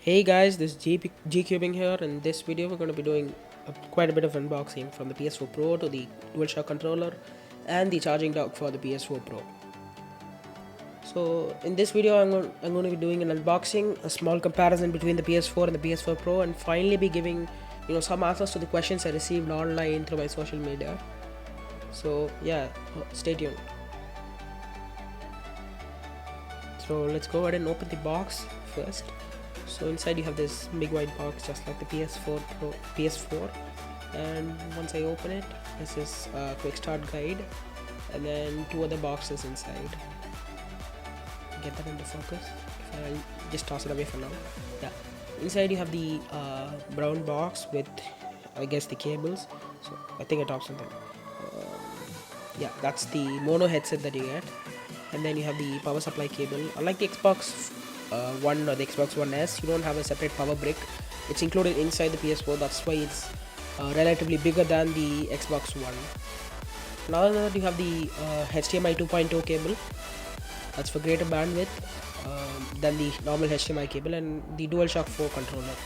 Hey guys, this is G-Cubing here. In this video we're going to be doing quite a bit of unboxing from the PS4 Pro to the DualShock controller and the charging dock for the PS4 Pro. So in this video I'm going to be doing an unboxing, a small comparison between the PS4 and the PS4 Pro, and finally be giving some answers to the questions I received online through my social media. So yeah, stay tuned. So let's go ahead and open the box first. So inside you have this big white box just like the PS4, and once I open it, this is a quick start guide and then two other boxes inside. Get that into focus. I'll just toss it away for now. Yeah, inside you have the brown box with, I guess, the cables. So I think I dropped something. Yeah, that's the mono headset that you get, and then you have the power supply cable. Unlike the Xbox One or the Xbox One S, you don't have a separate power brick. It's included inside the PS4. That's why it's relatively bigger than the Xbox One. Now that you have the HDMI 2.0 cable, that's for greater bandwidth than the normal HDMI cable, and the DualShock 4 controller.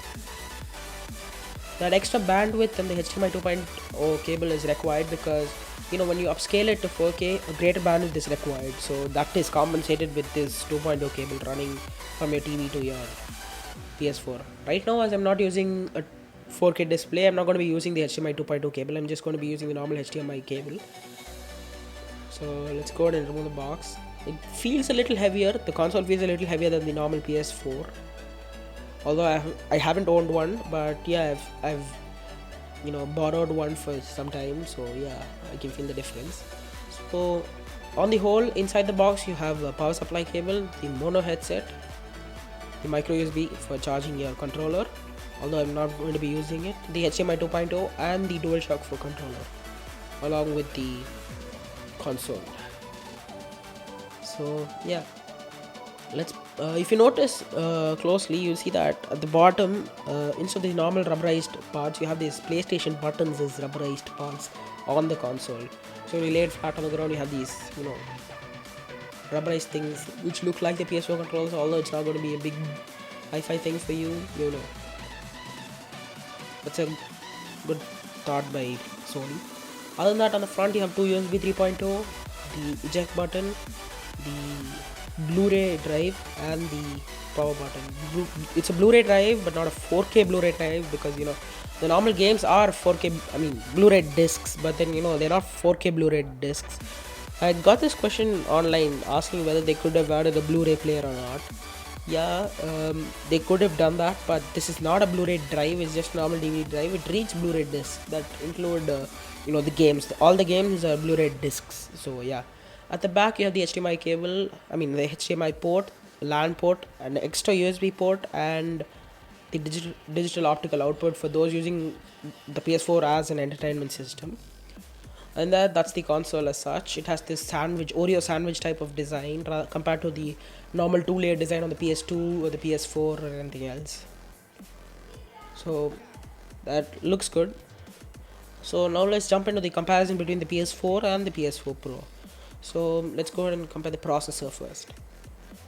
That extra bandwidth and the HDMI 2.0 cable is required because when you upscale it to 4K, a greater bandwidth is required. So that is compensated with this 2.0 cable running from your TV to your PS4. Right now, as I'm not using a 4K display, I'm not going to be using the HDMI 2.0 cable. I'm just going to be using the normal HDMI cable. So let's go ahead and remove the box. It feels a little heavier. The console feels a little heavier than the normal PS4. Although I haven't owned one, but yeah, I've borrowed one for some time, so yeah, I can feel the difference. So on the whole, inside the box you have a power supply cable, the mono headset, the micro USB for charging your controller, although I'm not going to be using it, the HDMI 2.0 and the DualShock 4 controller along with the console. So yeah, let's if you notice closely, you'll see that at the bottom, instead of the normal rubberized parts, you have these PlayStation buttons as rubberized parts on the console. So when you lay it flat on the ground, you have these rubberized things which look like the PS4 controllers, although it's not going to be a big hi-fi thing for you. That's a good thought by Sony. Other than that, on the front you have two USB 3.0, the eject button, the Blu-ray drive, and the power button. It's a Blu-ray drive, but not a 4K Blu-ray drive, because the normal games are 4K, Blu-ray discs, but then they're not 4K Blu-ray discs. I got this question online asking whether they could have added a Blu-ray player or not. Yeah, they could have done that, but this is not a Blu-ray drive. It's just normal DVD drive. It reads Blu-ray discs that include the games. All the games are Blu-ray discs. So yeah. At the back you have the HDMI cable, the HDMI port, LAN port, an extra USB port, and the digital optical output for those using the PS4 as an entertainment system. And that's the console as such. It has this Oreo sandwich type of design compared to the normal two-layer design on the PS2 or the PS4 or anything else. So that looks good. So now let's jump into the comparison between the PS4 and the PS4 Pro. So let's go ahead and compare the processor first.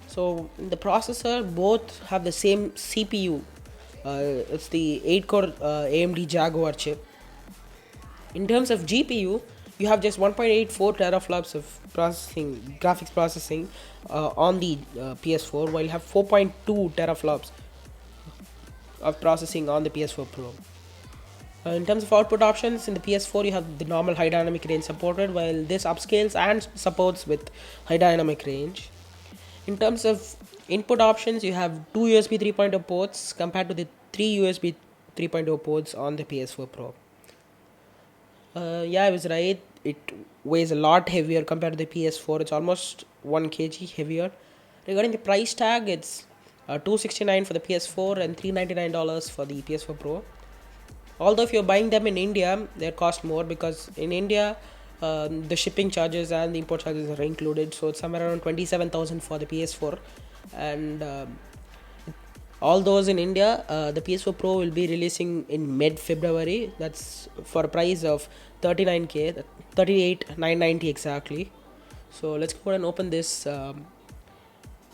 So in the processor, both have the same CPU. It's the 8-core AMD Jaguar chip. In terms of GPU, you have just 1.84 teraflops of graphics processing on the PS4, while you have 4.2 teraflops of processing on the PS4 Pro. In terms of output options, in the PS4 you have the normal high dynamic range supported, while this upscales and supports with high dynamic range. In terms of input options, you have two USB 3.0 ports compared to the three USB 3.0 ports on the PS4 Pro. Yeah, I was right. It weighs a lot heavier compared to the PS4. It's almost 1 kg heavier. Regarding the price tag, it's $269 for the PS4 and $399 for the PS4 Pro. Although if you're buying them in India, they cost more, because in India the shipping charges and the import charges are included. So it's somewhere around 27,000 for the PS4, and all those in India, the PS4 Pro will be releasing in mid-February. That's for a price of 39K, 38,990 exactly. So let's go ahead and open this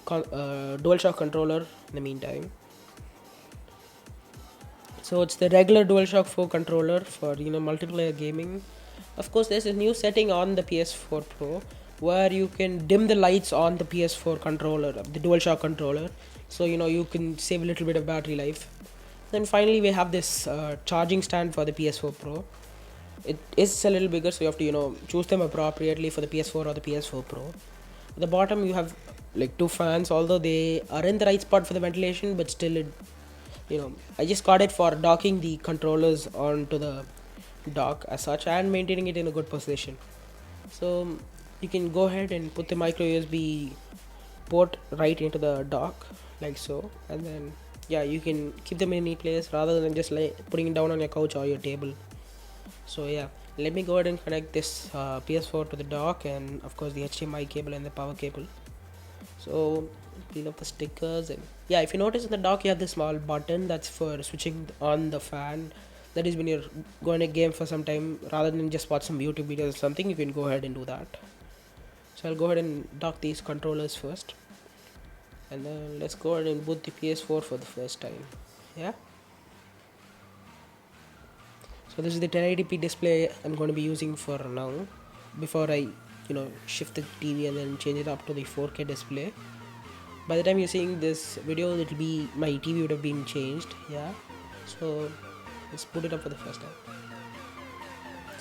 DualShock controller in the meantime. So it's the regular DualShock 4 controller for multiplayer gaming. Of course, there's a new setting on the PS4 Pro where you can dim the lights on the PS4 controller, the DualShock controller, so you can save a little bit of battery life. Then finally, we have this charging stand for the PS4 Pro. It is a little bigger, so you have to choose them appropriately for the PS4 or the PS4 Pro. At the bottom, you have like two fans, although they are in the right spot for the ventilation, but still I just got it for docking the controllers onto the dock as such and maintaining it in a good position. So you can go ahead and put the micro USB port right into the dock like so, and then yeah, you can keep them in any place rather than just putting it down on your couch or your table. So yeah, let me go ahead and connect this PS4 to the dock, and of course the HDMI cable and the power cable. So peel off the stickers, and yeah, if you notice in the dock you have this small button that's for switching on the fan. That is when you're going to game for some time, rather than just watch some YouTube videos or something, you can go ahead and do that. So I'll go ahead and dock these controllers first, and then let's go ahead and boot the PS4 for the first time. Yeah, so this is the 1080p display I'm going to be using for now, before I shift the TV and then change it up to the 4K display. By the time you're seeing this video, it'll be my TV would have been changed. Yeah, so let's boot it up for the first time.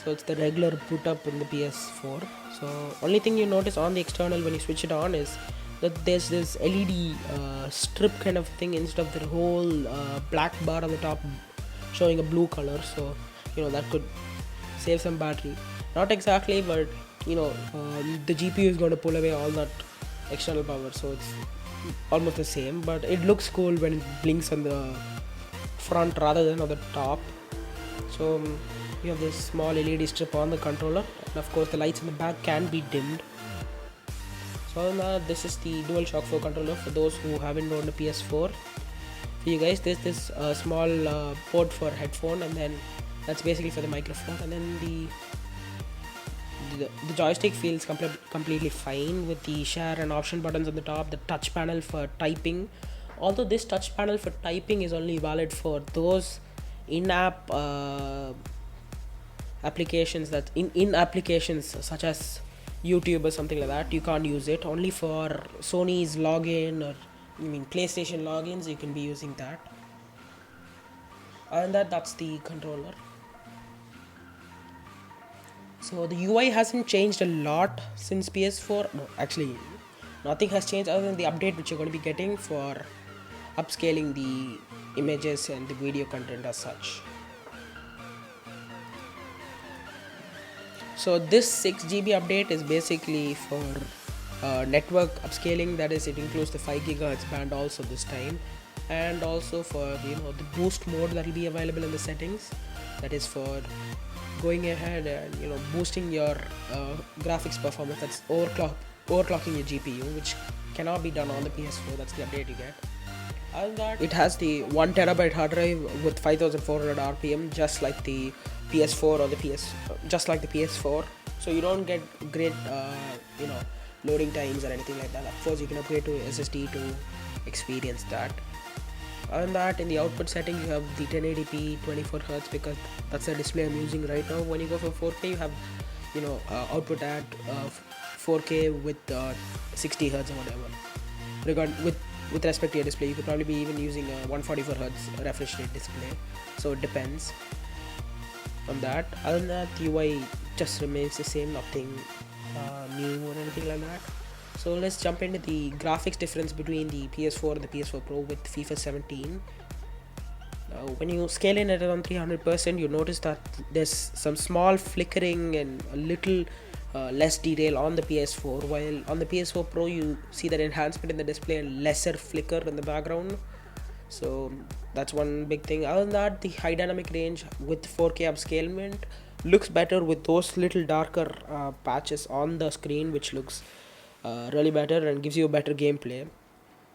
So it's the regular boot up in the PS4. So only thing you notice on the external when you switch it on is that there's this LED strip kind of thing instead of the whole black bar on the top showing a blue color. So that could save some battery. Not exactly, but the GPU is going to pull away all that external power, so it's almost the same, but it looks cool when it blinks on the front rather than on the top. So you have this small LED strip on the controller, and of course the lights in the back can be dimmed. So this is the DualShock 4 controller for those who haven't owned a PS4. For you guys, there's this small port for headphone, and then that's basically for the microphone, and then the joystick feels completely fine with the share and option buttons on the top, the touch panel for typing. Although this touch panel for typing is only valid for those in-app applications, that in applications such as YouTube or something like that, you can't use it. Only for Sony's login, or PlayStation logins, you can be using that. And that's the controller. So the UI hasn't changed a lot since PS4. No, actually, nothing has changed other than the update which you're going to be getting for upscaling the images and the video content as such. So this 6GB update is basically for network upscaling. That is, it includes the 5 GHz band also this time, and also for the boost mode that will be available in the settings. That is for going ahead and boosting your graphics performance. That's overclocking your GPU, which cannot be done on the PS4. That's the update you get. Other than that, it has the 1TB hard drive with 5400 RPM, just like the PS4 or just like the PS4. So you don't get great loading times or anything like that. Of course, you can upgrade to SSD to experience that. Other than that, in the output setting, you have the 1080p 24Hz, because that's the display I'm using right now. When you go for 4K, you have output at 4K with 60Hz or whatever. With respect to your display, you could probably be even using a 144Hz refresh rate display. So it depends on that. Other than that, the UI just remains the same, nothing new or anything like that. So let's jump into the graphics difference between the PS4 and the PS4 Pro with FIFA 17. Now, when you scale in at around 300%, you notice that there's some small flickering and a little less detail on the PS4, while on the PS4 Pro you see that enhancement in the display and lesser flicker in the background. So that's one big thing. Other than that, the high dynamic range with 4K upscalement looks better with those little darker patches on the screen, which looks really better and gives you a better gameplay.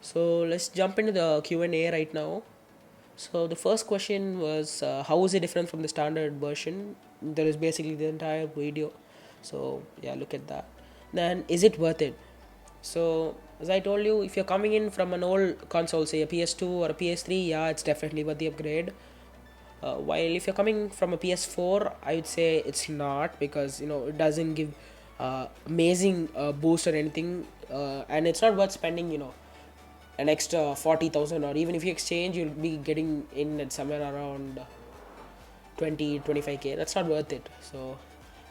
So let's jump into the Q&A right now. So the first question was how is it different from the standard version? There is basically the entire video. So yeah, look at that. Then is it worth it? So as I told you, if you're coming in from an old console, say a PS2 or a PS3, yeah, it's definitely worth the upgrade. While if you're coming from a PS4, I would say it's not, because it doesn't give amazing boost or anything, and it's not worth spending an extra 40,000, or even if you exchange, you'll be getting in at somewhere around 20-25k. That's not worth it. So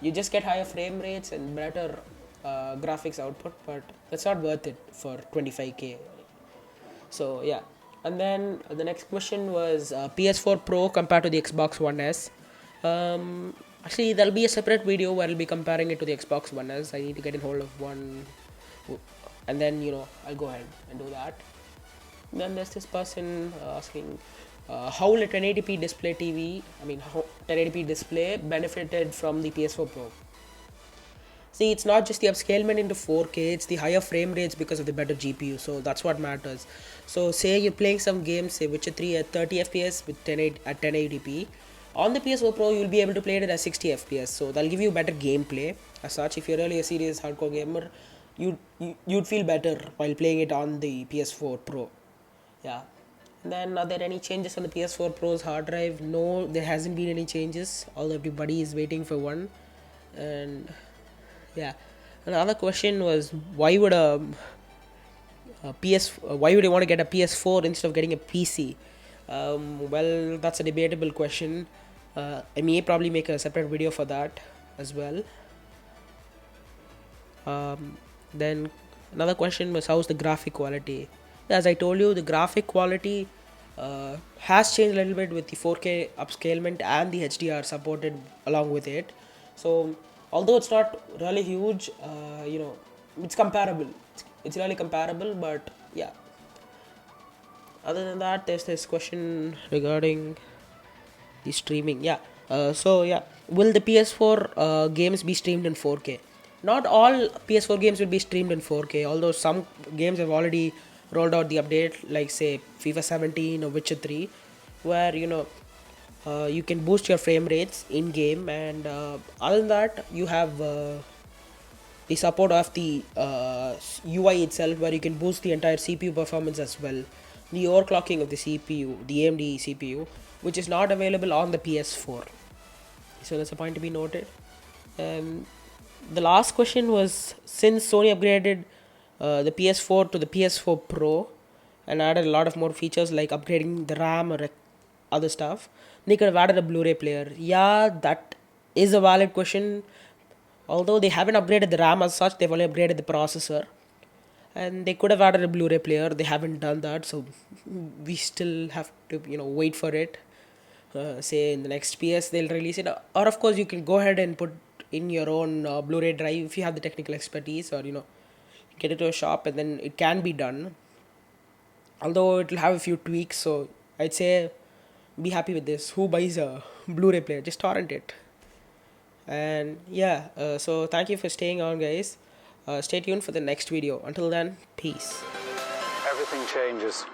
you just get higher frame rates and better graphics output, but that's not worth it for 25k. So yeah. And then the next question was PS4 Pro compared to the Xbox One S. Actually, there'll be a separate video where I'll be comparing it to the Xbox One S. I need to get in hold of one, and then I'll go ahead and do that. And then there's this person asking, how will a 1080p display TV, how 1080p display benefited from the PS4 Pro? See, it's not just the upscalement into 4K, it's the higher frame rates because of the better GPU. So that's what matters. So say you're playing some games, say Witcher 3 at 30 FPS with 1080p. On the PS4 Pro, you'll be able to play it at 60 FPS. So that'll give you better gameplay. As such, if you're really a serious hardcore gamer, you'd feel better while playing it on the PS4 Pro. Yeah. And then, are there any changes on the PS4 Pro's hard drive? No, there hasn't been any changes, although everybody is waiting for one. And yeah, another question was, why would why would you want to get a PS4 instead of getting a PC? Well, that's a debatable question. I may probably make a separate video for that as well. Then another question was, how's the graphic quality? As I told you, the graphic quality has changed a little bit with the 4K upscalement and the HDR supported along with it. So although it's not really huge, it's comparable. It's really comparable, but yeah. Other than that, there's this question regarding the streaming. Yeah. Will the PS4 games be streamed in 4K? Not all PS4 games will be streamed in 4K, although some games have already rolled out the update, like say FIFA 17 or Witcher 3, where you can boost your frame rates in game, and other than that, you have the support of the UI itself, where you can boost the entire CPU performance as well. The overclocking of the CPU, the AMD CPU, which is not available on the PS4. So that's a point to be noted. The last question was, since Sony upgraded the PS4 to the PS4 Pro and added a lot of more features like upgrading the RAM or other stuff, they could have added a Blu-ray player. Yeah, that is a valid question. Although they haven't upgraded the RAM as such, they've only upgraded the processor. And they could have added a Blu-ray player. They haven't done that, so we still have to wait for it. Say in the next PS they'll release it, or of course you can go ahead and put in your own Blu-ray drive if you have the technical expertise, or get it to a shop, and then it can be done. Although it will have a few tweaks, so I'd say be happy with this. Who buys a Blu-ray player? Just torrent it. And yeah, so thank you for staying on, guys. Stay tuned for the next video. Until then, peace. Everything changes.